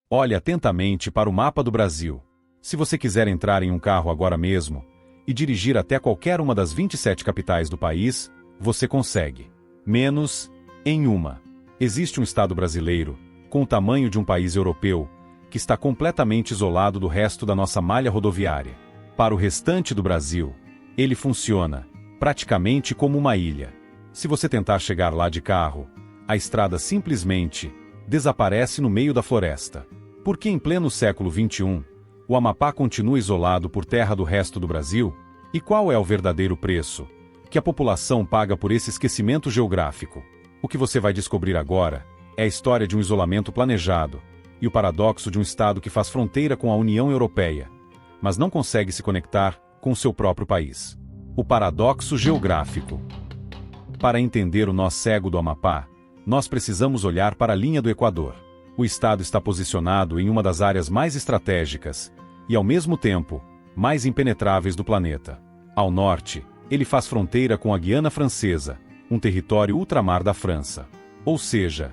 Olhe atentamente para o mapa do Brasil. Se você quiser entrar em um carro agora mesmo e dirigir até qualquer uma das 27 capitais do país, você consegue. Menos em uma. Existe um estado brasileiro, com o tamanho de um país europeu, que está completamente isolado do resto da nossa malha rodoviária. Para o restante do Brasil, ele funciona praticamente como uma ilha. Se você tentar chegar lá de carro, a estrada simplesmente desaparece no meio da floresta. Porque em pleno século XXI, o Amapá continua isolado por terra do resto do Brasil? E qual é o verdadeiro preço que a população paga por esse esquecimento geográfico? O que você vai descobrir agora é a história de um isolamento planejado e o paradoxo de um Estado que faz fronteira com a União Europeia, mas não consegue se conectar com seu próprio país. O paradoxo geográfico. Para entender o nó cego do Amapá, nós precisamos olhar para a linha do Equador. O estado está posicionado em uma das áreas mais estratégicas e, ao mesmo tempo, mais impenetráveis do planeta. Ao norte, ele faz fronteira com a Guiana Francesa, um território ultramar da França. Ou seja,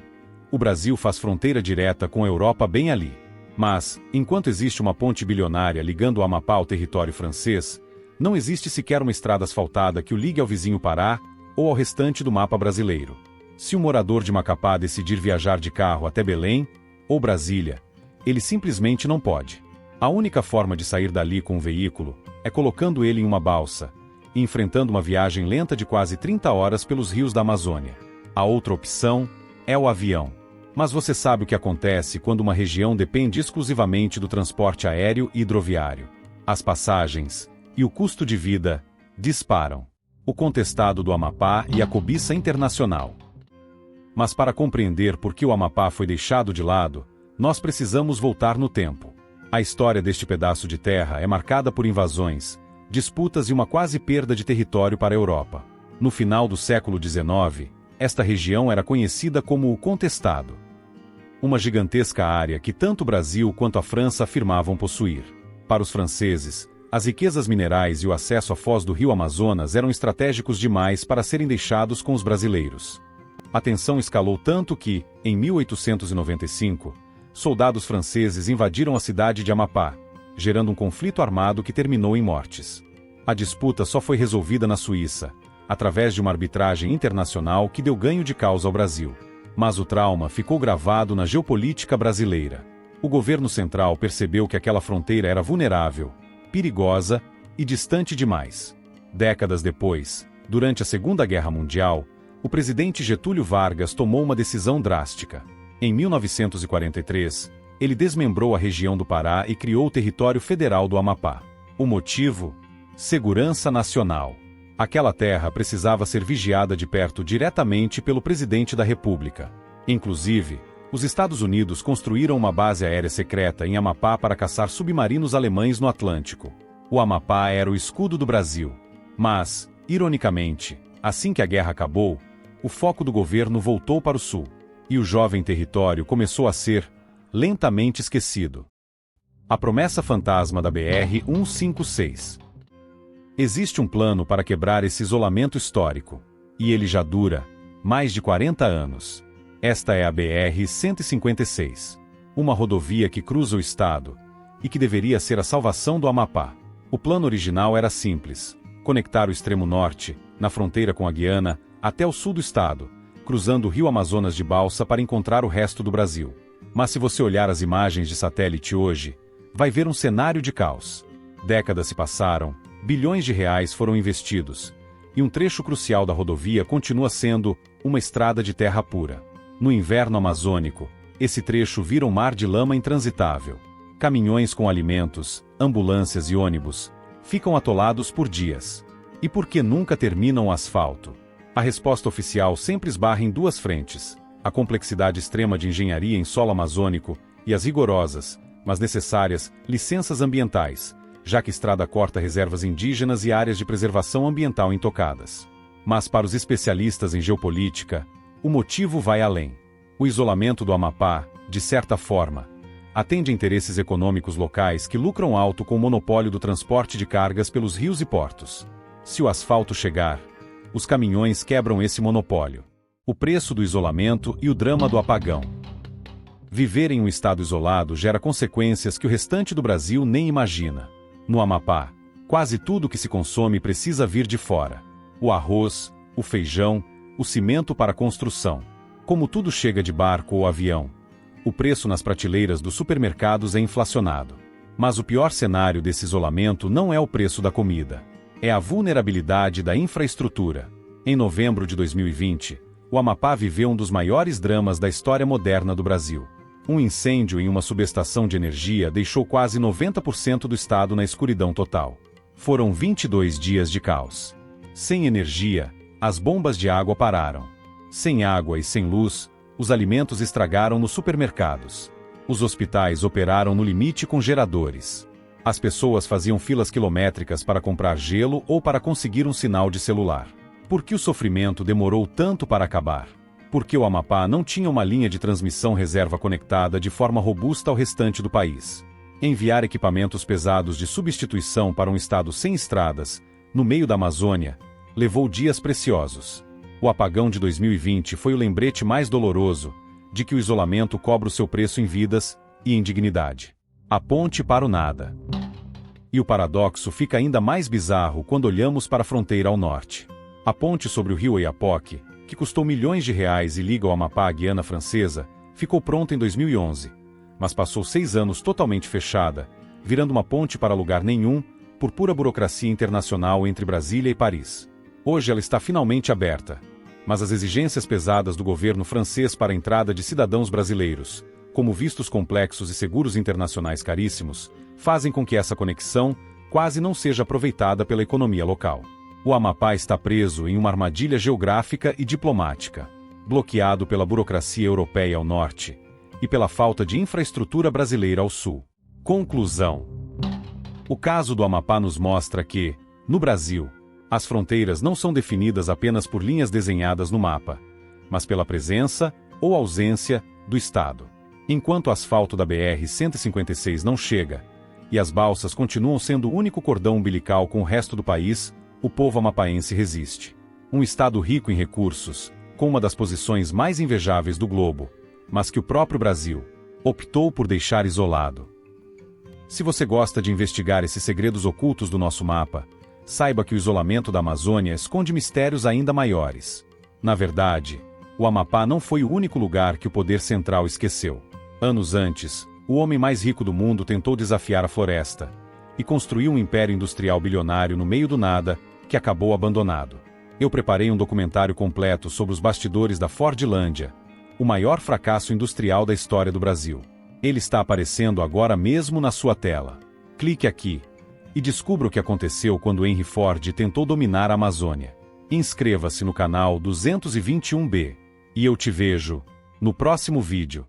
o Brasil faz fronteira direta com a Europa bem ali. Mas, enquanto existe uma ponte bilionária ligando o Amapá ao território francês, não existe sequer uma estrada asfaltada que o ligue ao vizinho Pará ou ao restante do mapa brasileiro. Se um morador de Macapá decidir viajar de carro até Belém ou Brasília, ele simplesmente não pode. A única forma de sair dali com um veículo é colocando ele em uma balsa e enfrentando uma viagem lenta de quase 30 horas pelos rios da Amazônia. A outra opção é o avião. Mas você sabe o que acontece quando uma região depende exclusivamente do transporte aéreo e hidroviário. As passagens e o custo de vida disparam. O contestado do Amapá e a cobiça internacional. Mas para compreender por que o Amapá foi deixado de lado, nós precisamos voltar no tempo. A história deste pedaço de terra é marcada por invasões, disputas e uma quase perda de território para a Europa. No final do século XIX, esta região era conhecida como o Contestado. Uma gigantesca área que tanto o Brasil quanto a França afirmavam possuir. Para os franceses, as riquezas minerais e o acesso à foz do rio Amazonas eram estratégicos demais para serem deixados com os brasileiros. A tensão escalou tanto que, em 1895, soldados franceses invadiram a cidade de Amapá, gerando um conflito armado que terminou em mortes. A disputa só foi resolvida na Suíça, através de uma arbitragem internacional que deu ganho de causa ao Brasil. Mas o trauma ficou gravado na geopolítica brasileira. O governo central percebeu que aquela fronteira era vulnerável, perigosa e distante demais. Décadas depois, durante a Segunda Guerra Mundial, o presidente Getúlio Vargas tomou uma decisão drástica. Em 1943, ele desmembrou a região do Pará e criou o território federal do Amapá. O motivo? Segurança nacional. Aquela terra precisava ser vigiada de perto diretamente pelo presidente da República. Inclusive, os Estados Unidos construíram uma base aérea secreta em Amapá para caçar submarinos alemães no Atlântico. O Amapá era o escudo do Brasil. Mas, ironicamente, assim que a guerra acabou, o foco do governo voltou para o sul, e o jovem território começou a ser lentamente esquecido. A promessa fantasma da BR-156. Existe um plano para quebrar esse isolamento histórico, e ele já dura mais de 40 anos. Esta é a BR-156, uma rodovia que cruza o estado e que deveria ser a salvação do Amapá. O plano original era simples: conectar o extremo norte, na fronteira com a Guiana, até o sul do estado, cruzando o rio Amazonas de balsa para encontrar o resto do Brasil. Mas se você olhar as imagens de satélite hoje, vai ver um cenário de caos. Décadas se passaram, bilhões de reais foram investidos, e um trecho crucial da rodovia continua sendo uma estrada de terra pura. No inverno amazônico, esse trecho vira um mar de lama intransitável. Caminhões com alimentos, ambulâncias e ônibus ficam atolados por dias. E por que nunca terminam o asfalto? A resposta oficial sempre esbarra em duas frentes: a complexidade extrema de engenharia em solo amazônico e as rigorosas, mas necessárias, licenças ambientais, já que a estrada corta reservas indígenas e áreas de preservação ambiental intocadas. Mas para os especialistas em geopolítica, o motivo vai além. O isolamento do Amapá, de certa forma, atende a interesses econômicos locais que lucram alto com o monopólio do transporte de cargas pelos rios e portos. Se o asfalto chegar, os caminhões quebram esse monopólio. O preço do isolamento e o drama do apagão. Viver em um estado isolado gera consequências que o restante do Brasil nem imagina. No Amapá, quase tudo que se consome precisa vir de fora. O arroz, o feijão, o cimento para a construção. Como tudo chega de barco ou avião, o preço nas prateleiras dos supermercados é inflacionado. Mas o pior cenário desse isolamento não é o preço da comida. É a vulnerabilidade da infraestrutura. Em novembro de 2020, o Amapá viveu um dos maiores dramas da história moderna do Brasil. Um incêndio em uma subestação de energia deixou quase 90% do estado na escuridão total. Foram 22 dias de caos. Sem energia, as bombas de água pararam. Sem água e sem luz, os alimentos estragaram nos supermercados. Os hospitais operaram no limite com geradores. As pessoas faziam filas quilométricas para comprar gelo ou para conseguir um sinal de celular. Por que o sofrimento demorou tanto para acabar? Porque o Amapá não tinha uma linha de transmissão reserva conectada de forma robusta ao restante do país. Enviar equipamentos pesados de substituição para um estado sem estradas, no meio da Amazônia, levou dias preciosos. O apagão de 2020 foi o lembrete mais doloroso de que o isolamento cobra o seu preço em vidas e em dignidade. A ponte para o nada. E o paradoxo fica ainda mais bizarro quando olhamos para a fronteira ao norte. A ponte sobre o rio Oiapoque, que custou milhões de reais e liga o Amapá à Guiana Francesa, ficou pronta em 2011, mas passou 6 anos totalmente fechada, virando uma ponte para lugar nenhum, por pura burocracia internacional entre Brasília e Paris. Hoje ela está finalmente aberta, mas as exigências pesadas do governo francês para a entrada de cidadãos brasileiros, como vistos complexos e seguros internacionais caríssimos, fazem com que essa conexão quase não seja aproveitada pela economia local. O Amapá está preso em uma armadilha geográfica e diplomática, bloqueado pela burocracia europeia ao norte e pela falta de infraestrutura brasileira ao sul. Conclusão: o caso do Amapá nos mostra que, no Brasil, as fronteiras não são definidas apenas por linhas desenhadas no mapa, mas pela presença ou ausência do Estado. Enquanto o asfalto da BR-156 não chega, e as balsas continuam sendo o único cordão umbilical com o resto do país, o povo amapaense resiste. Um estado rico em recursos, com uma das posições mais invejáveis do globo, mas que o próprio Brasil optou por deixar isolado. Se você gosta de investigar esses segredos ocultos do nosso mapa, saiba que o isolamento da Amazônia esconde mistérios ainda maiores. Na verdade, o Amapá não foi o único lugar que o poder central esqueceu. Anos antes, o homem mais rico do mundo tentou desafiar a floresta e construiu um império industrial bilionário no meio do nada, que acabou abandonado. Eu preparei um documentário completo sobre os bastidores da Fordlândia, o maior fracasso industrial da história do Brasil. Ele está aparecendo agora mesmo na sua tela. Clique aqui e descubra o que aconteceu quando Henry Ford tentou dominar a Amazônia. Inscreva-se no canal 221B e eu te vejo no próximo vídeo.